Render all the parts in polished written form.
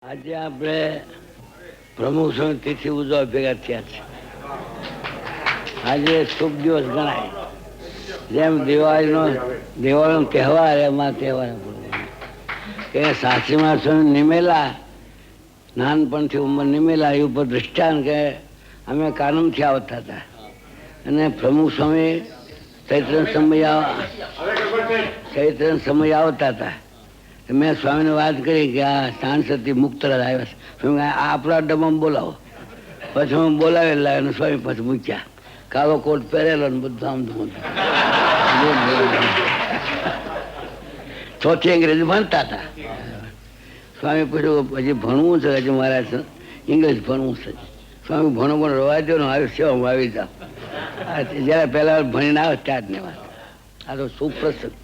આજે આપણે પ્રમોશન તિથિ ઉજવવા ભેગા થયા છે. આજે શુભ દિવસ ગણાય. જેમ દિવાળીનો તહેવાર એમાં તહેવાર કે સાસરીમાં નિમેલા નાનપણથી ઉંમર નિમેલા એ ઉપર દૃષ્ટાંત કે અમે કાનમથી આવતા હતા અને પ્રમુખ સ્વામી ચૈત્ર સમય આવતા હતા. મેં સ્વામીને વાત કરી કે આ સાંસદથી મુક્તરાજ આવ્યા છે, આપણા ડબ્બામાં બોલાવો. પછી હું બોલાવેલા અને સ્વામી પછી મૂક્યા. કાળો કોટ પહેરેલો ને બધું આમ ચોથી અંગ્રેજી ભણતા હતા. સ્વામી પૂછ્યું હજી ભણવું છે, હજી મારે ઇંગ્લિશ ભણવું છે. સ્વામી ભણો પણ રવા દો ને આવી સેવામાં આવી જાઓ. જયારે પહેલા ભણીને આવે ત્યારની વાત. આ તો સુપ્રસંગ.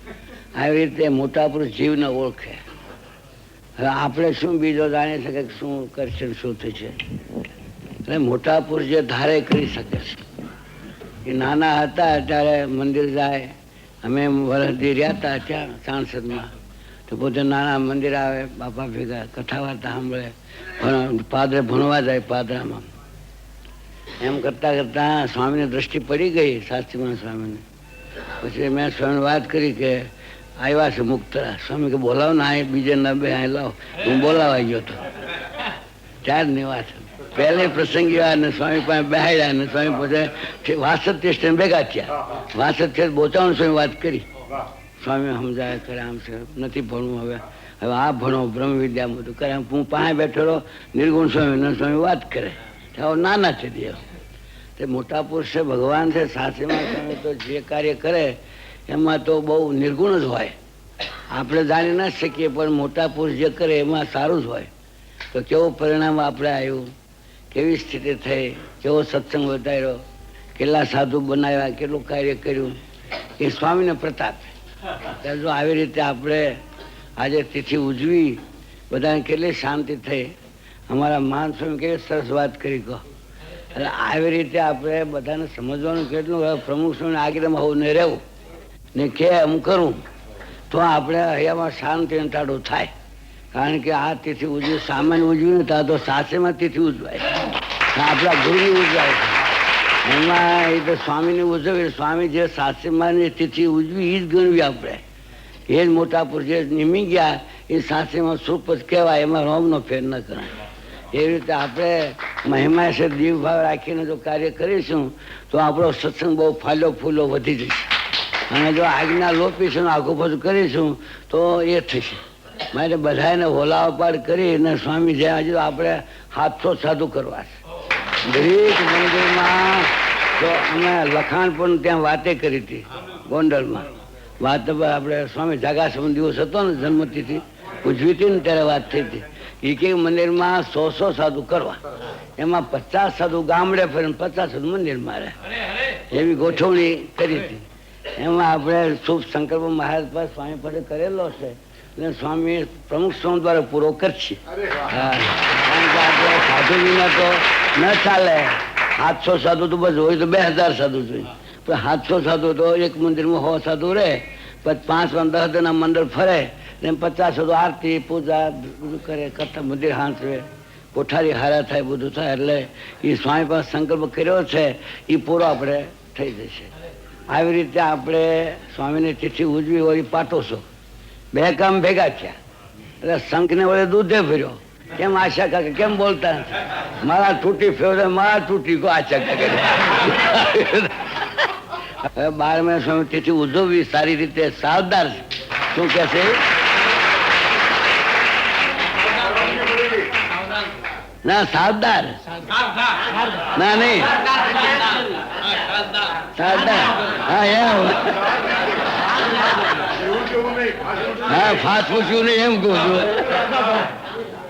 આવી રીતે મોટા પુરુષ જીવને ઓળખે. હવે આપણે શું બીજો જાણી શકે શું કરશે શું થશે. એટલે મોટા પુરુષ જે ધારે કરી શકે છે. એ નાના હતા ત્યારે મંદિર જાય. અમે વરસથી રહ્યા હતા ત્યાં સાંસદમાં, તો પોતે નાના મંદિર આવે, બાપા ભેગા કથા વાર્તા સાંભળે, પાદરે ભણવા જાય પાદરામાં. એમ કરતા કરતા સ્વામીની દ્રષ્ટિ પડી ગઈ શાસ્ત્રીમાં સ્વામીને. પછી મેં સ્વામીને વાત કરી કે આવ્યા છે મુક્તરા. સ્વામી કે બોલાવો ને આ બીજે ન બે અહીં લાવો. હું બોલાવા ગયો હતો ત્યારની વાત. પહેલે પ્રસંગી અને સ્વામી પાસે બેહાડ્યા અને સ્વામી પોતે વાસદ સ્ટેશન ભેગા થયા. વાસદ છે બોચાવણ સ્વામી વાત કરી. સ્વામી સમજાય કરે આમ છે નથી ભણવું, હવે આ ભણો બ્રહ્મ વિદ્યા બધું કરે. હું પાસે બેઠેલો નિર્ગુણ સ્વામી સ્વામી વાત કરે. નાના છે દેવ તે મોટા પુરુષ છે, ભગવાન છે. સાસરીમાં સ્વામી તો જે કાર્ય કરે એમાં તો બહુ નિર્ગુણ જ હોય. આપણે જાણી ના શકીએ પણ મોટા પુરુષ જે કરે એમાં સારું જ હોય. તો કેવું પરિણામ આપણે આવ્યું, કેવી સ્થિતિ થઈ, કેવો સત્સંગ વધાર્યો, કેટલા સાધુ બનાવ્યા, કેટલું કાર્ય કર્યું, એ સ્વામીને પ્રતાપ. જો આવી રીતે આપણે આજે તિથિ ઉજવી, બધાને કેટલી શાંતિ થઈ. અમારા મહાન સ્વામી કેવી સરસ વાત કરી કહો. એટલે આવી રીતે આપણે બધાને સમજવાનું કેટલું પ્રમુખ સ્વામીને આગળમાં હોવું નહીં રહેવું ને કે હું કરું તો આપણે અહીંયામાં શાંતિ ટાળું થાય. કારણ કે આ તિથિ ઉજવી સામાન્ય ઉજવી નથી, તો સાસરીમાં તિથિ ઉજવાય, આપણા ગુરુની ઉજવાય છે. એમાં એ તો સ્વામીની ઉજવી. સ્વામી જે સાસરીમાં તિથિ ઉજવી એ જ ગણવી આપણે. એ જ મોટા પુરુષ જે નિમી ગયા એ સાસરીમાં સુખ જ કહેવાય. એમાં રોમનો ફેર ન કરાય. એવી રીતે આપણે મહિમા છે દીવ ભાવ રાખીને જો કાર્ય કરીશું તો આપણો સત્સંગ બહુ ફાલ્યો ફૂલો વધી જશે. અને જો આજ્ઞા લોપીશું આખું બધું કરીશું તો એ થશે. માટે બધાને હોલાવપાડ કરીને સ્વામી જ્યાં હજુ આપણે 700 સાધુ કરવા છે. દરેક મંદિરમાં તો અમે લખાણ પણ ત્યાં વાતે કરી હતી ગોંડલમાં. વાત આપણે સ્વામી જાગાસમ દિવસ હતો ને જન્મતિથિ ઉજવી હતી ને ત્યારે વાત થઈ હતી. એક મંદિરમાં 100 સાધુ કરવા, એમાં 50 સાધુ ગામડે ફરીને 50 સાધુ મંદિરમાં રહે, એવી ગોઠવણી કરી હતી. એમાં આપણે શુભ સંકલ્પ મહારાજ પર સ્વામી પડે કરેલો છે એટલે સ્વામી પ્રમુખ સ્વામી દ્વારા પૂરો કરશે. કારણ કે આપણે સાધુ વિના તો ન ચાલે. 700 સાધુ તો બસ હોય તો 2000 સાધુ જોઈએ, પણ 700 સાધુ તો એક મંદિરમાં 100 સાધુ રહે, પછી 5-10 જણા મંડળ ફરે, 50 સાધુ આરતી પૂજા બધું કરે, કથા મંદિર હાંસવે, કોઠારી હારા થાય, બધું થાય. એટલે એ સ્વામી પાસે સંકલ્પ કર્યો છે એ પૂરો આપણે થઈ જશે. આવી રીતે આપણે સ્વામીની તિથિ ઉજવી વળી પાટોશો બે કામ ભેગા થયા. એટલે શંખને વડે દૂધે ભર્યો. કેમ આશા કાકે કેમ બોલતા નથી? મારા તૂટી ફેવરે મારા તૂટી કો આશા કાકે. હવે 12મે સ્વામી તિથિ ઉજવવી સારી રીતે સાવધાન. શું કે છે? ના સાવધાન ના નહીં હા ફાસ્ટ પૂછ્યું નહીં એમ કહું છું.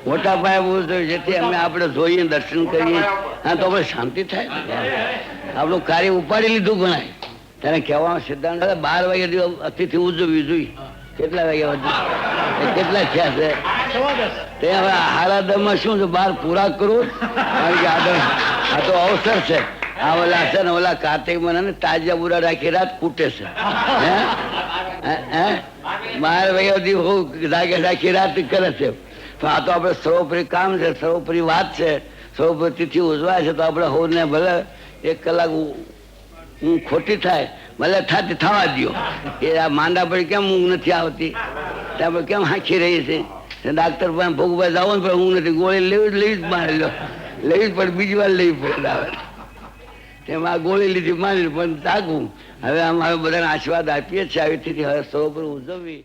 મોટા પાયે પૂછ્યું જેથી અમે આપણે જોઈએ દર્શન કરીએ. હા તો આપણે શાંતિ થાય. આપણું કાર્ય ઉપાડી લીધું ગણાય. ત્યારે કહેવાનો સિદ્ધાંત 12 વાગ્યા અતિથિ ઉજવવી જોઈએ. કેટલા વાગ્યા કેટલા થયા છે તે હવે હારાદમાં શું છે 12 પૂરા કરું. કારણ કે આગળ આ તો અવસર છે. આ ઓલા છે ને ઓલા કાર્તિક મહિના તાજા બુરા રાખી રાત કૂટે છે. 12 વાગ્યા સુધી રાગે રાખી રાત કરે છે. પણ આ તો આપણે સર્વોપરી કામ છે, સર્વોપરી વાત છે, સર્વોપરી તિથિ ઉજવાય છે, તો આપણે હોને ભલે 1 કલાક ઊંઘ ખોટી થાય, ભલે થતી થવા દો. એ આ માંદા પડી કેમ ઊંઘ નથી આવતી, આપણે કેમ હાંખી રહી છે? ડાક્ટર પાસે ભોગભાઈ જાવ ને પણ ઊંઘ નથી, ગોળી લેવી જ માની લો, લેવી જ પડે, બીજી વાર લેવી પડે. આવે તેમાં આ ગોળી લીધી માની પણ તાકું. હવે અમારે બધાને આશીર્વાદ આપીએ છીએ, આવી તિથિ હવે સર્વોપરી ઉજવવી.